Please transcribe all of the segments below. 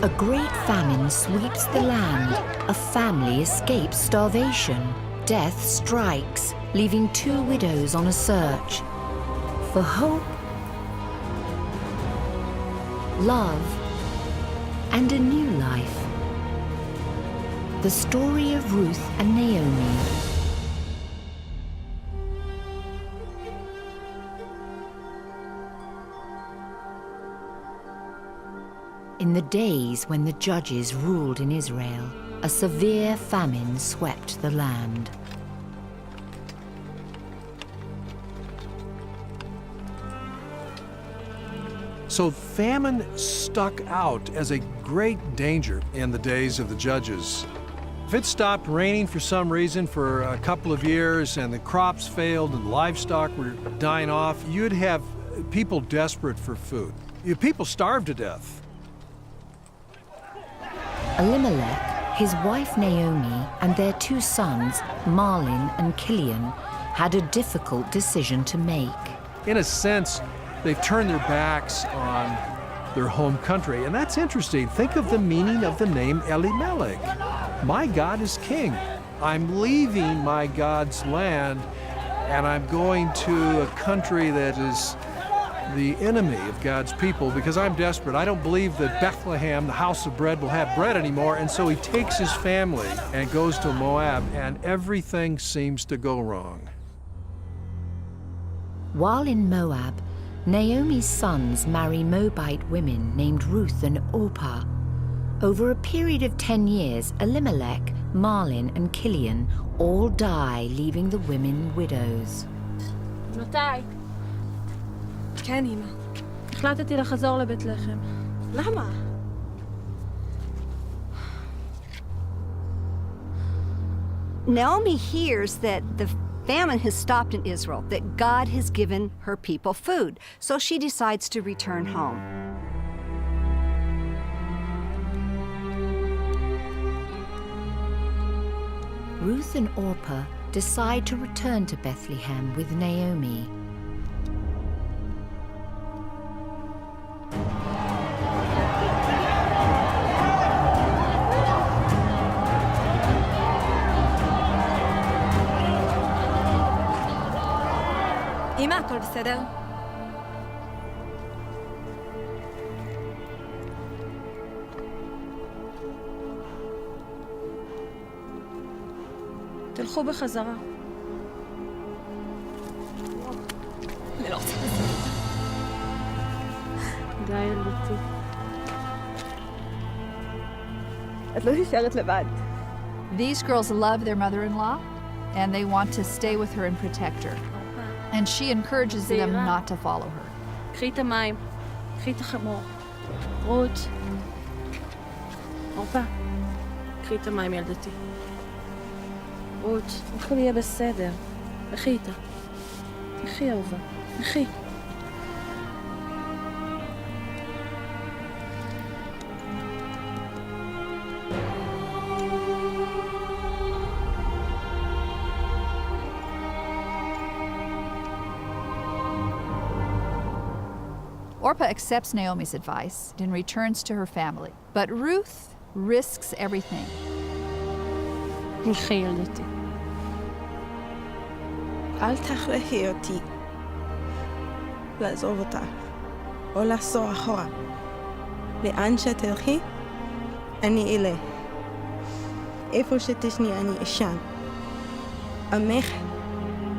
A great famine sweeps the land. A family escapes starvation. Death strikes, leaving 2 widows on a search for hope, love, and a new life. The story of Ruth and Naomi. In the days when the judges ruled in Israel, a severe famine swept the land. So famine stuck out as a great danger in the days of the judges. If it stopped raining for some reason for a couple of years and the crops failed and livestock were dying off, you'd have people desperate for food. People starved to death. Elimelech, his wife Naomi, and their 2 sons, Mahlon and Kilian, had a difficult decision to make. In a sense, they've turned their backs on their home country. And that's interesting. Think of the meaning of the name Elimelech. My God is king. I'm leaving my God's land, and I'm going to a country that is the enemy of God's people because I'm desperate. I don't believe that Bethlehem, the house of bread, will have bread anymore. And so he takes his family and goes to Moab, and everything seems to go wrong. While in Moab, Naomi's sons marry Moabite women named Ruth and Orpah. Over a period of 10 years, Elimelech, Mahlon, and Kilian all die, leaving the women widows. בנותיי. כן, אמא. החלטתי לחזור לבית לחם. למה? Naomi hears that the famine has stopped in Israel, that God has given her people food, so she decides to return home. Ruth and Orpah decide to return to Bethlehem with Naomi. אמא, הכל בסדר? תלכו בחזרה. אני לא רוצה לזה. די, ילדתי. את לא נשארת לבד. These girls love their mother-in-law, and they want to stay with her and protect her. And she encourages them not to follow her. קחי את המים, קחי את החמור. רות. אורפה, קחי את המים, ילדתי. רות, הכל יהיה בסדר. קחי איתה. קחי, אהובה. קחי. Orpah accepts Naomi's advice and returns to her family. But Ruth risks everything. קחי, ילדתי. אל תכריחי אותי לעזוב אותך או לחזור אחורה. לאן שתלכי, אני אלך. איפה שתשני אני אשן. עמך,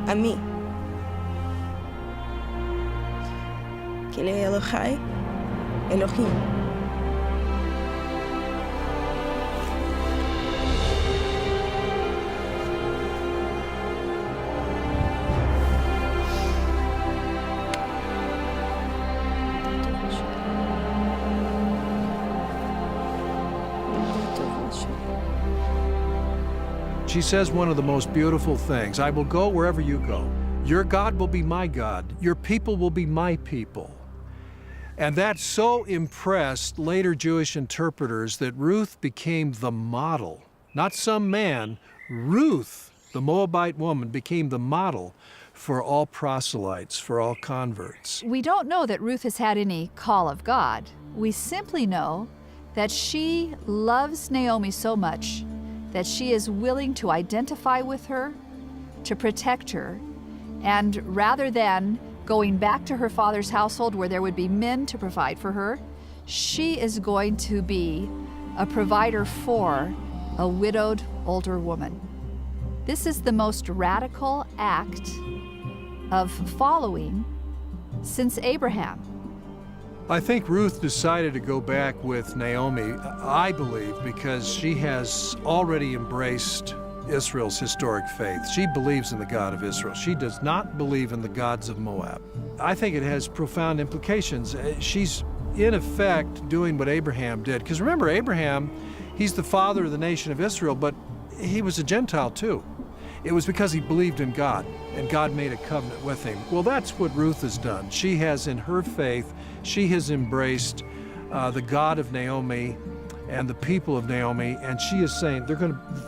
עמי. כי לאלוהי, אלוהים. She says one of the most beautiful things, I will go wherever you go. Your God will be my God. Your people will be my people. And that so impressed later Jewish interpreters that Ruth became the model. Not some man, Ruth, the Moabite woman, became the model for all proselytes, for all converts. We don't know that Ruth has had any call of God. We simply know that she loves Naomi so much that she is willing to identify with her, to protect her, and rather than going back to her father's household where there would be men to provide for her, she is going to be a provider for a widowed older woman. This is the most radical act of following since Abraham. I think Ruth decided to go back with Naomi, I believe, because she has already embraced Israel's historic faith. She believes in the God of Israel. She does not believe in the gods of Moab. I think it has profound implications. She's, in effect, doing what Abraham did. Because remember, Abraham, he's the father of the nation of Israel, but he was a Gentile too. It was because he believed in God, and God made a covenant with him. Well, that's what Ruth has done. She has, in her faith, she has embraced the God of Naomi and the people of Naomi, and she is saying,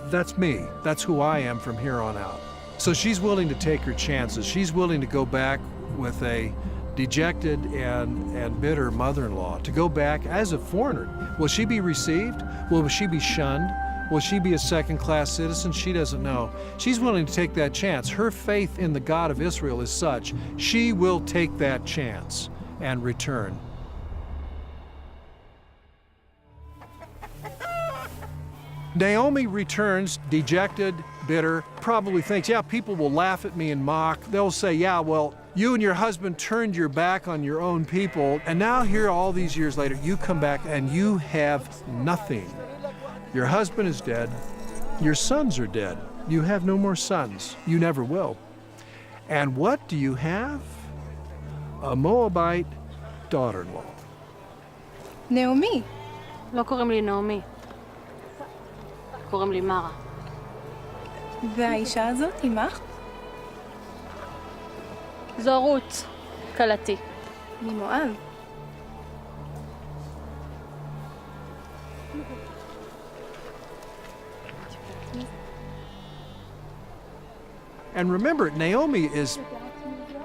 that's me. That's who I am from here on out. So she's willing to take her chances. She's willing to go back with a dejected and bitter mother-in-law, to go back as a foreigner. Will she be received? Will she be shunned? Will she be a second-class citizen? She doesn't know. She's willing to take that chance. Her faith in the God of Israel is such, she will take that chance and return. Naomi returns dejected, bitter, probably thinks, yeah, people will laugh at me and mock. They'll say, yeah, well, you and your husband turned your back on your own people, and now here all these years later, you come back and you have nothing. Your husband is dead. Your sons are dead. You have no more sons. You never will. And what do you have? A Moabite daughter-in-law. נעמי. לא קוראים לי נעמי. קוראים לי מרה. והאישה הזאת עמך? זו רות, כלתי. ממואב. And remember, Naomi is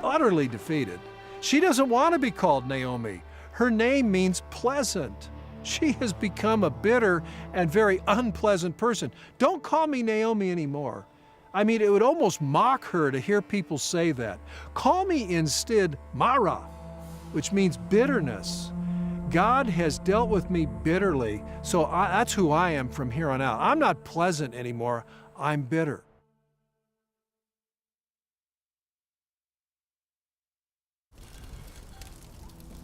utterly defeated. She doesn't want to be called Naomi. Her name means pleasant. She has become a bitter and very unpleasant person. Don't call me Naomi anymore. I mean, it would almost mock her to hear people say that. Call me instead Mara, which means bitterness. God has dealt with me bitterly, so that's who I am from here on out. I'm not pleasant anymore. I'm bitter.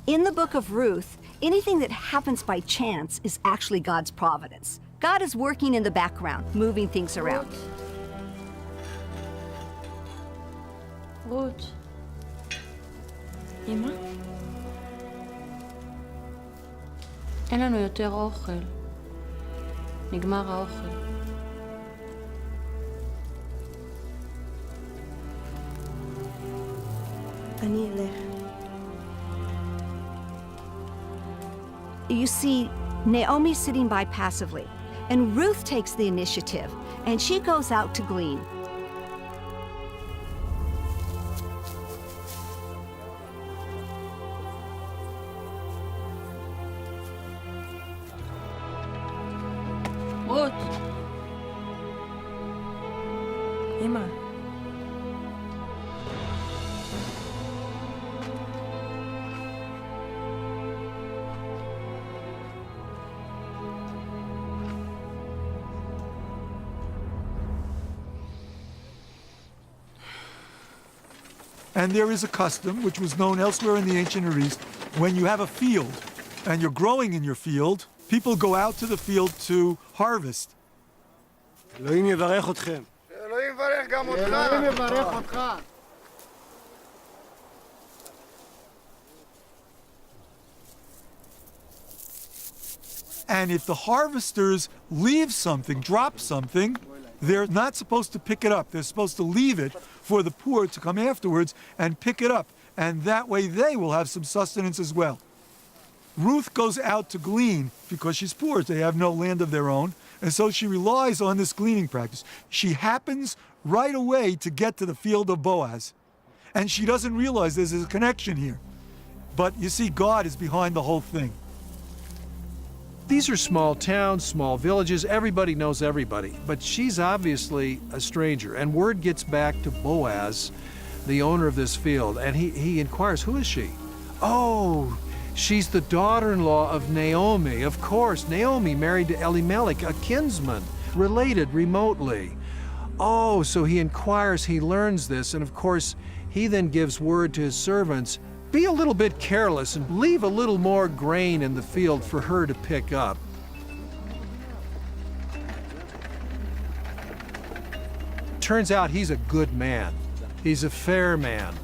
In the book of Ruth, anything that happens by chance is actually God's providence. God is working in the background, moving things around. רות. אמא? אין לנו יותר אוכל. נגמר האוכל. אני אלך. You see, Naomi's sitting by passively, and Ruth takes the initiative, and she goes out to glean. רות. אמא. And there is a custom, which was known elsewhere in the ancient Near East, when you have a field and you're growing in your field, people go out to the field to harvest. אלוהים יברך אתכם. אלוהים יברך גם אותך. אלוהים יברך אותך. And if the harvesters leave something, drop something, they're not supposed to pick it up. They're supposed to leave it for the poor to come afterwards and pick it up. And that way they will have some sustenance as well. Ruth goes out to glean because she's poor. They have no land of their own. And so she relies on this gleaning practice. She happens right away to get to the field of Boaz. And she doesn't realize there's a connection here. But you see, God is behind the whole thing. These are small towns, small villages, everybody knows everybody, but she's obviously a stranger, and word gets back to Boaz, the owner of this field, and he inquires, who is she? Oh, she's the daughter-in-law of Naomi, of course. Naomi married to Elimelech, a kinsman, related remotely. Oh, so he inquires, he learns this, and of course, he then gives word to his servants, be a little bit careless and leave a little more grain in the field for her to pick up. Turns out he's a good man. He's a fair man.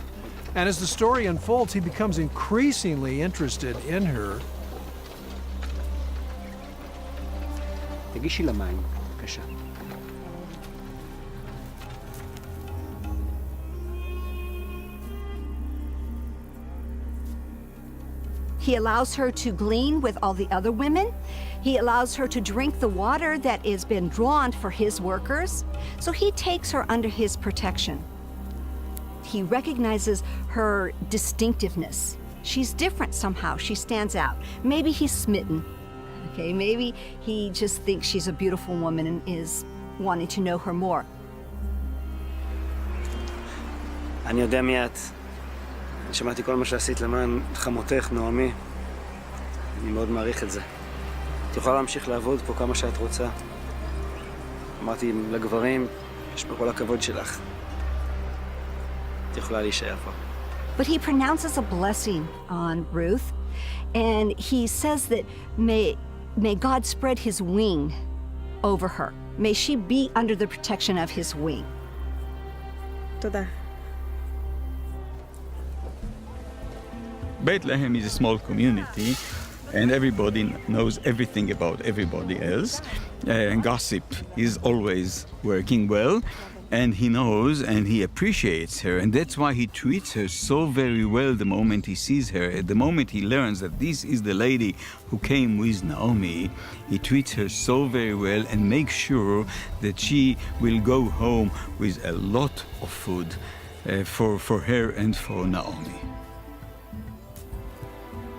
And as the story unfolds, he becomes increasingly interested in her. תגישי למים, בבקשה. He allows her to glean with all the other women. He allows her to drink the water that has been drawn for his workers. So he takes her under his protection. He recognizes her distinctiveness. She's different somehow. She stands out. Maybe he's smitten. Okay, maybe he just thinks she's a beautiful woman and is wanting to know her more. אני יודע מי את. אני שמעתי כל מה שעשית למען חמותך, נעמי. אני מאוד מעריך את זה. את יכולה להמשיך לעבוד פה כמה שאת רוצה. אמרתי לגברים, יש פה כל הכבוד שלך. את יכולה להישאר פה. But he pronounces a blessing on Ruth, and he says that may God spread his wing over her. May she be under the protection of his wing. תודה. Bethlehem is a small community, and everybody knows everything about everybody else. And gossip is always working well, and he knows and he appreciates her, and that's why he treats her so very well the moment he sees her. At the moment he learns that this is the lady who came with Naomi, he treats her so very well and makes sure that she will go home with a lot of food for her and for Naomi.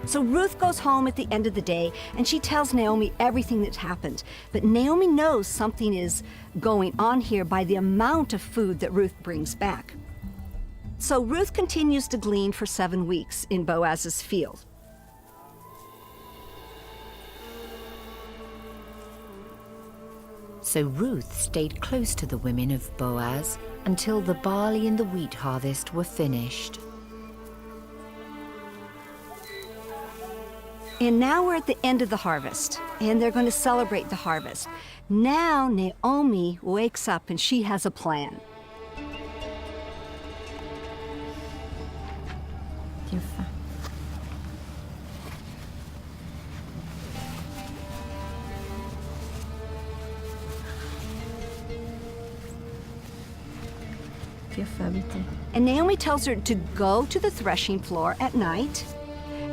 So Ruth goes home at the end of the day, and she tells Naomi everything that's happened. But Naomi knows something is going on here by the amount of food that Ruth brings back. So Ruth continues to glean for 7 weeks in Boaz's field. So Ruth stayed close to the women of Boaz until the barley and the wheat harvest were finished. And now we're at the end of the harvest, and they're going to celebrate the harvest. Now Naomi wakes up and she has a plan. יפה. יפה ביתי. And Naomi tells her to go to the threshing floor at night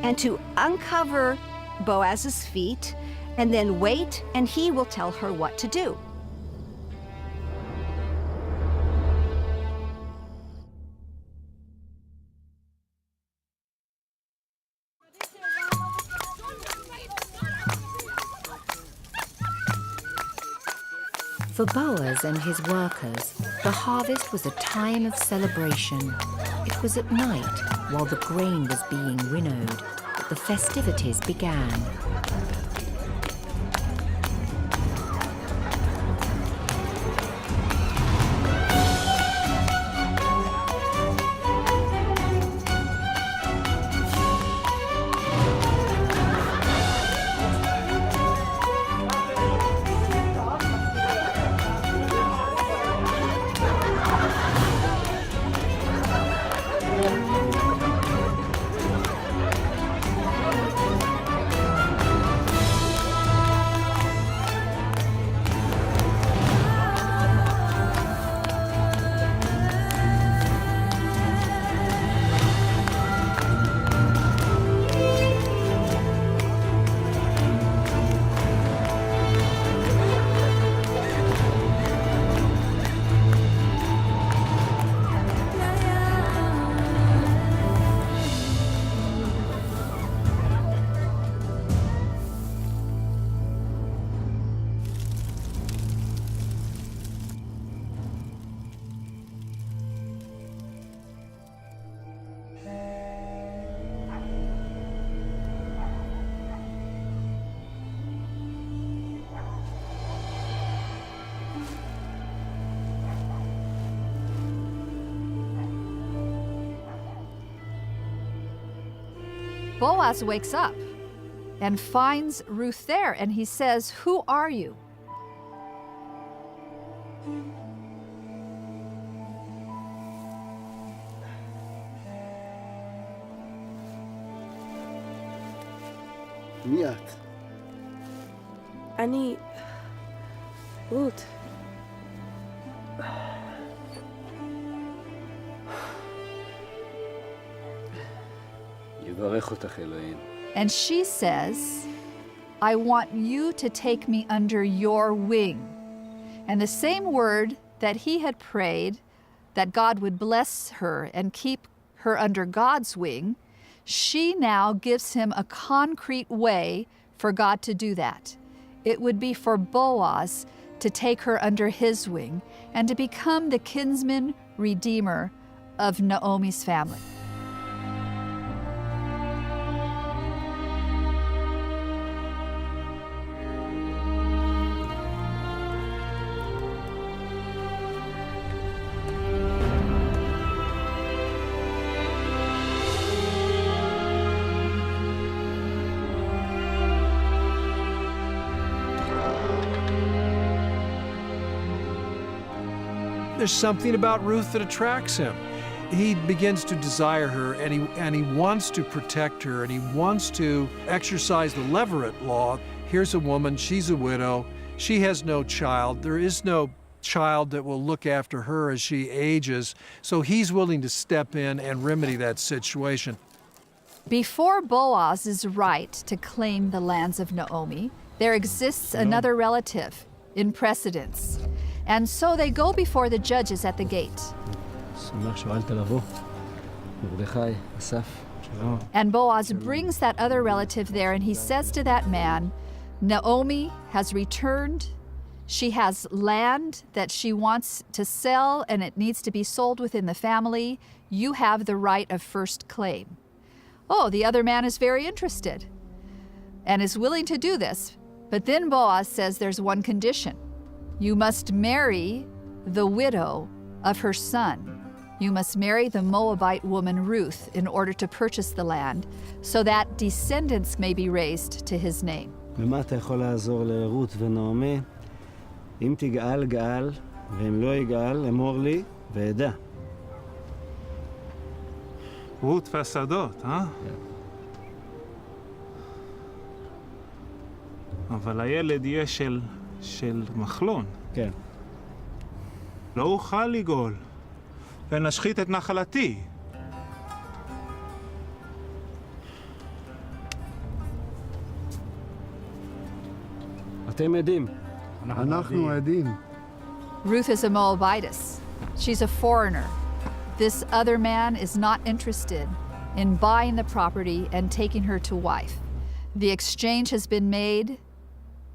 and to uncover Boaz's feet and then wait, and he will tell her what to do. For Boaz and his workers, the harvest was a time of celebration. It was at night, while the grain was being winnowed, that the festivities began. Boaz wakes up and finds Ruth there, and he says, "Who are you?" מי את? אני... רות. יברך אותך אלוהים. And she says, "I want you to take me under your wing." And the same word that he had prayed, that God would bless her and keep her under God's wing, she now gives him a concrete way for God to do that. It would be for Boaz to take her under his wing and to become the kinsman redeemer of Naomi's family. There's something about Ruth that attracts him. He begins to desire her, and he wants to protect her, and he wants to exercise the levirate law. Here's a woman, she's a widow, she has no child, there is no child that will look after her as she ages, so he's willing to step in and remedy that situation. Before Boaz is right to claim the lands of Naomi, there exists another relative in precedence. And so they go before the judges at the gate. שמח שהואלת לבוא. מרדכי, אסף, שלום. And Boaz brings that other relative there, and he says to that man, Naomi has returned. She has land that she wants to sell, and it needs to be sold within the family. You have the right of first claim. Oh, the other man is very interested and is willing to do this. But then Boaz says there's one condition. You must marry the widow of her son. You must marry the Moabite woman Ruth in order to purchase the land, so that descendants may be raised to his name. במה אתה יכול לעזור לרות ונעמי? אם תגאל, גאל, ואם לא יגאל, אמור לי ואדע. רות והשדות, אה? אבל הילד יהיה של מחלון. כן. לא אוכל לגאול, ונשחית את נחלתי. אתם עדים. אנחנו עדים. Ruth is a Moabitess. She's a foreigner. This other man is not interested in buying the property and taking her to wife. The exchange has been made.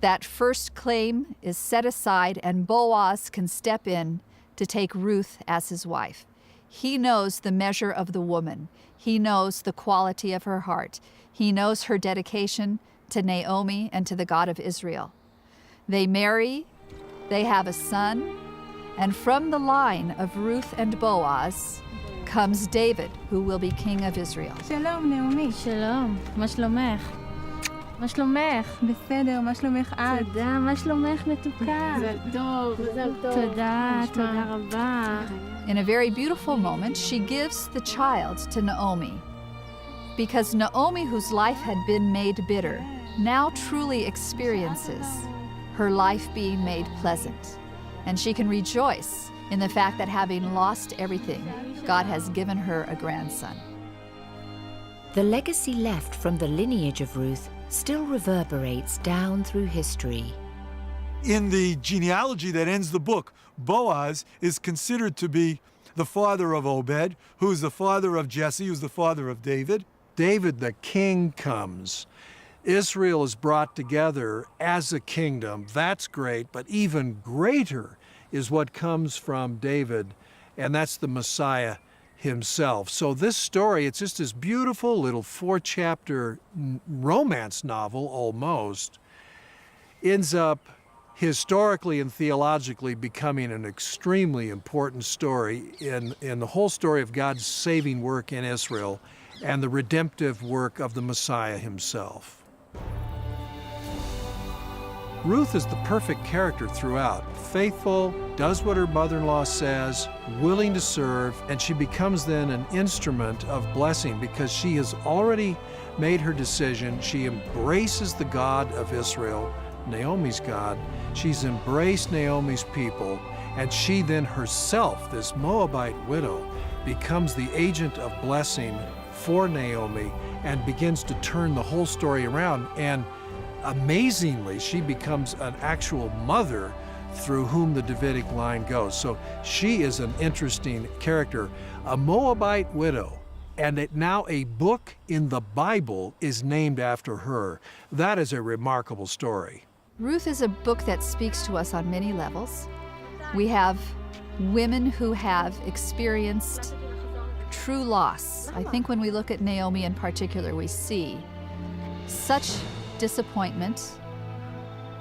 That first claim is set aside, and Boaz can step in to take Ruth as his wife. He knows the measure of the woman. He knows the quality of her heart. He knows her dedication to Naomi and to the God of Israel. They marry, they have a son, and from the line of Ruth and Boaz comes David, who will be king of Israel. שלום, נעמי. שלום, מה שלומך? מה שלומך? בסדר, מה שלומך את? תודה, מה שלומך מתוקה? מזל טוב, מזל טוב. תודה, תודה רבה. In a very beautiful moment, she gives the child to Naomi, because Naomi, whose life had been made bitter, now truly experiences her life being made pleasant. And she can rejoice in the fact that having lost everything, God has given her a grandson. The legacy left from the lineage of Ruth still reverberates down through history. In the genealogy that ends the book, Boaz is considered to be the father of Obed, who's the father of Jesse, who's the father of David. David, the king, comes. Israel is brought together as a kingdom. That's great, but even greater is what comes from David, and that's the Messiah himself. So this story, it's just this beautiful little 4-chapter romance novel, almost, ends up historically and theologically becoming an extremely important story in the whole story of God's saving work in Israel and the redemptive work of the Messiah himself. Ruth is the perfect character throughout. Faithful, does what her mother-in-law says, willing to serve, and she becomes then an instrument of blessing because she has already made her decision. She embraces the God of Israel, Naomi's God. She's embraced Naomi's people, and she then herself, this Moabite widow, becomes the agent of blessing for Naomi and begins to turn the whole story around. And amazingly, she becomes an actual mother through whom the Davidic line goes. So she is an interesting character, a Moabite widow, and now a book in the Bible is named after her. That is a remarkable story. Ruth is a book that speaks to us on many levels. We have women who have experienced true loss. I think when we look at Naomi in particular, we see such disappointment.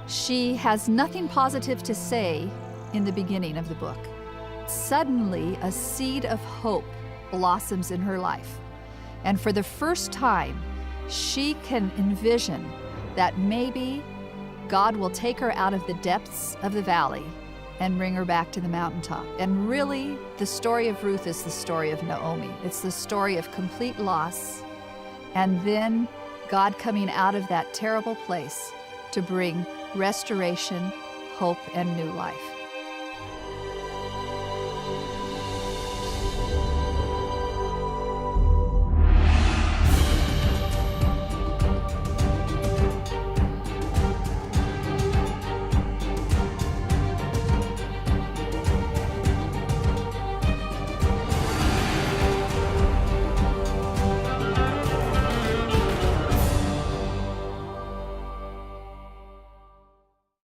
She has nothing positive to say in the beginning of the book. Suddenly, a seed of hope blossoms in her life. And for the first time, she can envision that maybe God will take her out of the depths of the valley and bring her back to the mountaintop. And really, the story of Ruth is the story of Naomi. It's the story of complete loss, and then God coming out of that terrible place to bring restoration, hope, and new life.